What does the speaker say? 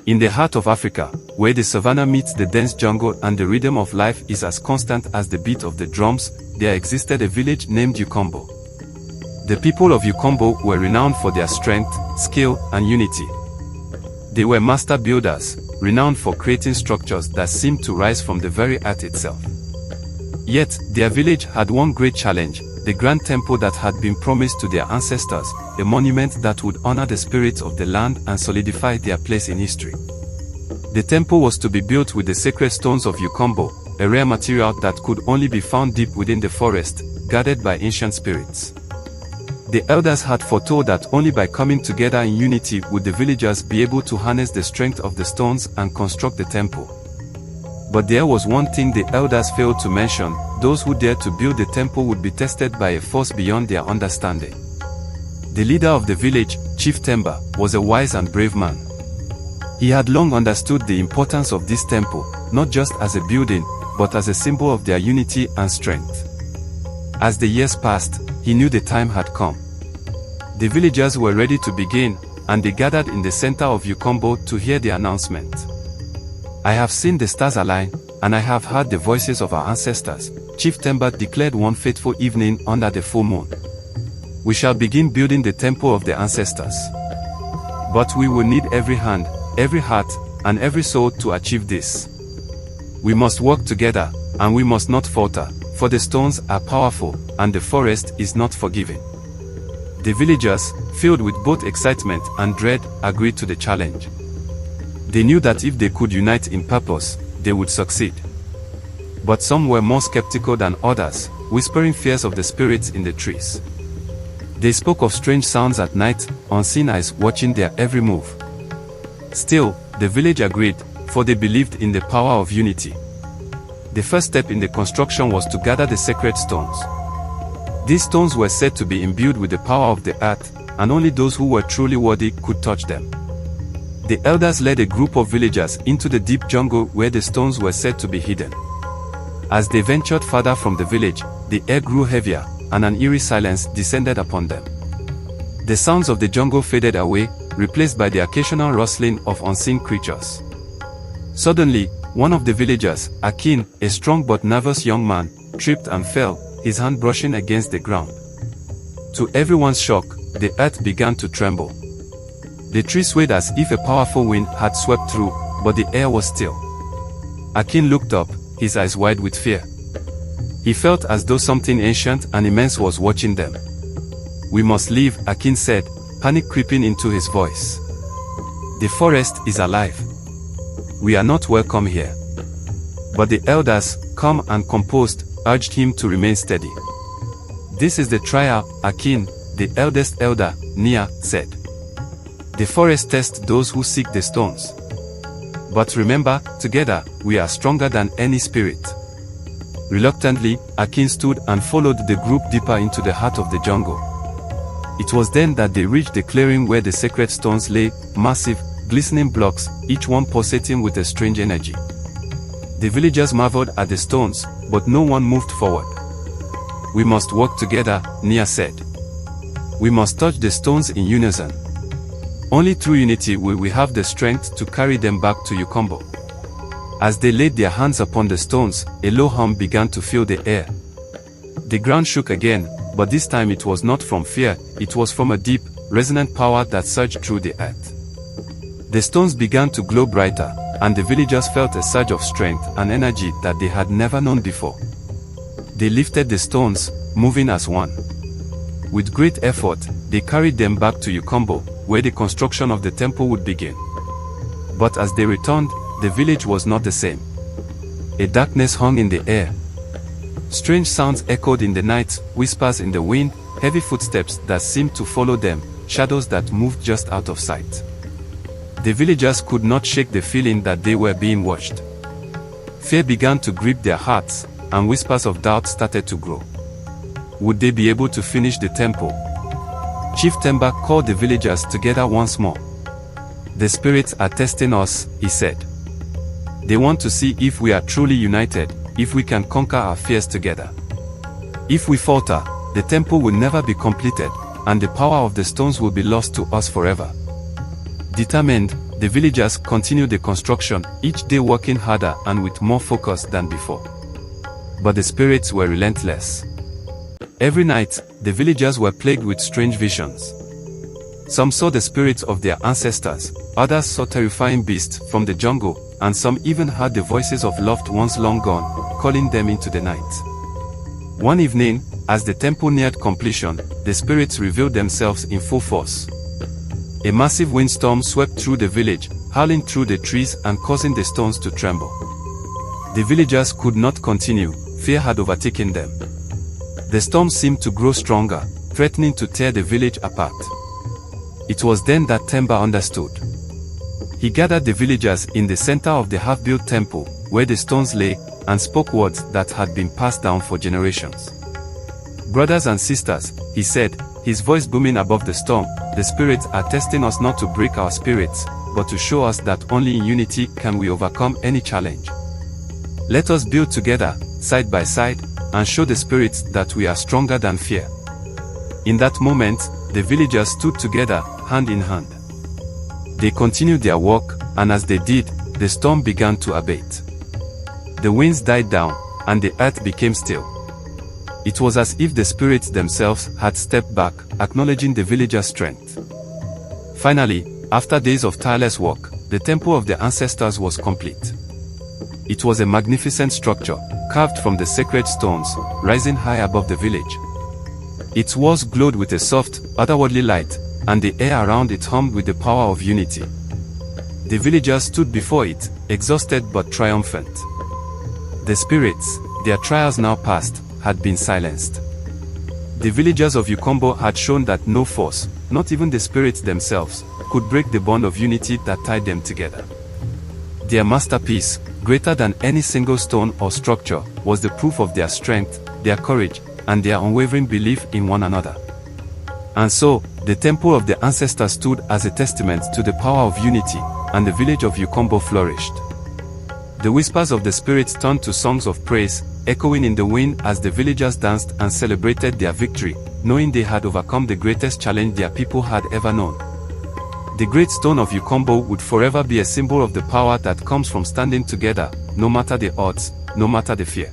In the heart of Africa, where the savanna meets the dense jungle and the rhythm of life is as constant as the beat of the drums, there existed a village named Ukombo. The people of Ukombo were renowned for their strength, skill, and unity. They were master builders, renowned for creating structures that seemed to rise from the very earth itself. Yet, their village had one great challenge: the grand temple that had been promised to their ancestors, a monument that would honor the spirits of the land and solidify their place in history. The temple was to be built with the sacred stones of Ukombo, a rare material that could only be found deep within the forest, guarded by ancient spirits. The elders had foretold that only by coming together in unity would the villagers be able to harness the strength of the stones and construct the temple. But there was one thing the elders failed to mention: those who dared to build the temple would be tested by a force beyond their understanding. The leader of the village, Chief Temba, was a wise and brave man. He had long understood the importance of this temple, not just as a building, but as a symbol of their unity and strength. As the years passed, he knew the time had come. The villagers were ready to begin, and they gathered in the center of Ukombo to hear the announcement. "I have seen the stars align, and I have heard the voices of our ancestors," Chief Temba declared one fateful evening under the full moon. "We shall begin building the temple of the ancestors. But we will need every hand, every heart, and every soul to achieve this. We must work together, and we must not falter, for the stones are powerful, and the forest is not forgiving." The villagers, filled with both excitement and dread, agreed to the challenge. They knew that if they could unite in purpose, they would succeed. But some were more skeptical than others, whispering fears of the spirits in the trees. They spoke of strange sounds at night, unseen eyes watching their every move. Still, the village agreed, for they believed in the power of unity. The first step in the construction was to gather the sacred stones. These stones were said to be imbued with the power of the earth, and only those who were truly worthy could touch them. The elders led a group of villagers into the deep jungle where the stones were said to be hidden. As they ventured further from the village, the air grew heavier, and an eerie silence descended upon them. The sounds of the jungle faded away, replaced by the occasional rustling of unseen creatures. Suddenly, one of the villagers, Akin, a strong but nervous young man, tripped and fell, his hand brushing against the ground. To everyone's shock, the earth began to tremble. The tree swayed as if a powerful wind had swept through, but the air was still. Akin looked up, his eyes wide with fear. He felt as though something ancient and immense was watching them. "We must leave," Akin said, panic creeping into his voice. "The forest is alive. We are not welcome here." But the elders, calm and composed, urged him to remain steady. "This is the trial, Akin," the eldest elder, Nia, said. "The forest tests those who seek the stones. But remember, together, we are stronger than any spirit." Reluctantly, Akin stood and followed the group deeper into the heart of the jungle. It was then that they reached the clearing where the sacred stones lay, massive, glistening blocks, each one pulsating with a strange energy. The villagers marveled at the stones, but no one moved forward. "We must work together," Nia said. "We must touch the stones in unison. Only through unity will we have the strength to carry them back to Ukombo." As they laid their hands upon the stones, a low hum began to fill the air. The ground shook again, but this time it was not from fear, it was from a deep, resonant power that surged through the earth. The stones began to glow brighter, and the villagers felt a surge of strength and energy that they had never known before. They lifted the stones, moving as one. With great effort, they carried them back to Ukombo, where the construction of the temple would begin. But as they returned, the village was not the same. A darkness hung in the air. Strange sounds echoed in the night, whispers in the wind, heavy footsteps that seemed to follow them, shadows that moved just out of sight. The villagers could not shake the feeling that they were being watched. Fear began to grip their hearts, and whispers of doubt started to grow. Would they be able to finish the temple? Chief Temba called the villagers together once more. "The spirits are testing us," he said. "They want to see if we are truly united, if we can conquer our fears together. If we falter, the temple will never be completed, and the power of the stones will be lost to us forever." Determined, the villagers continued the construction, each day working harder and with more focus than before. But the spirits were relentless. Every night, the villagers were plagued with strange visions. Some saw the spirits of their ancestors, others saw terrifying beasts from the jungle, and some even heard the voices of loved ones long gone, calling them into the night. One evening, as the temple neared completion, the spirits revealed themselves in full force. A massive windstorm swept through the village, howling through the trees and causing the stones to tremble. The villagers could not continue, fear had overtaken them. The storm seemed to grow stronger, threatening to tear the village apart. It was then that Temba understood. He gathered the villagers in the center of the half-built temple, where the stones lay, and spoke words that had been passed down for generations. "Brothers and sisters," he said, his voice booming above the storm, "the spirits are testing us not to break our spirits, but to show us that only in unity can we overcome any challenge. Let us build together, side by side, and show the spirits that we are stronger than fear." In that moment, the villagers stood together, hand in hand. They continued their work, and as they did, the storm began to abate. The winds died down, and the earth became still. It was as if the spirits themselves had stepped back, acknowledging the villagers' strength. Finally, after days of tireless work, the temple of the ancestors was complete. It was a magnificent structure, carved from the sacred stones, rising high above the village. Its walls glowed with a soft, otherworldly light, and the air around it hummed with the power of unity. The villagers stood before it, exhausted but triumphant. The spirits, their trials now past, had been silenced. The villagers of Ukombo had shown that no force, not even the spirits themselves, could break the bond of unity that tied them together. Their masterpiece, greater than any single stone or structure, was the proof of their strength, their courage, and their unwavering belief in one another. And so, the temple of the ancestors stood as a testament to the power of unity, and the village of Ukombo flourished. The whispers of the spirits turned to songs of praise, echoing in the wind as the villagers danced and celebrated their victory, knowing they had overcome the greatest challenge their people had ever known. The great stone of Ukombo would forever be a symbol of the power that comes from standing together, no matter the odds, no matter the fear.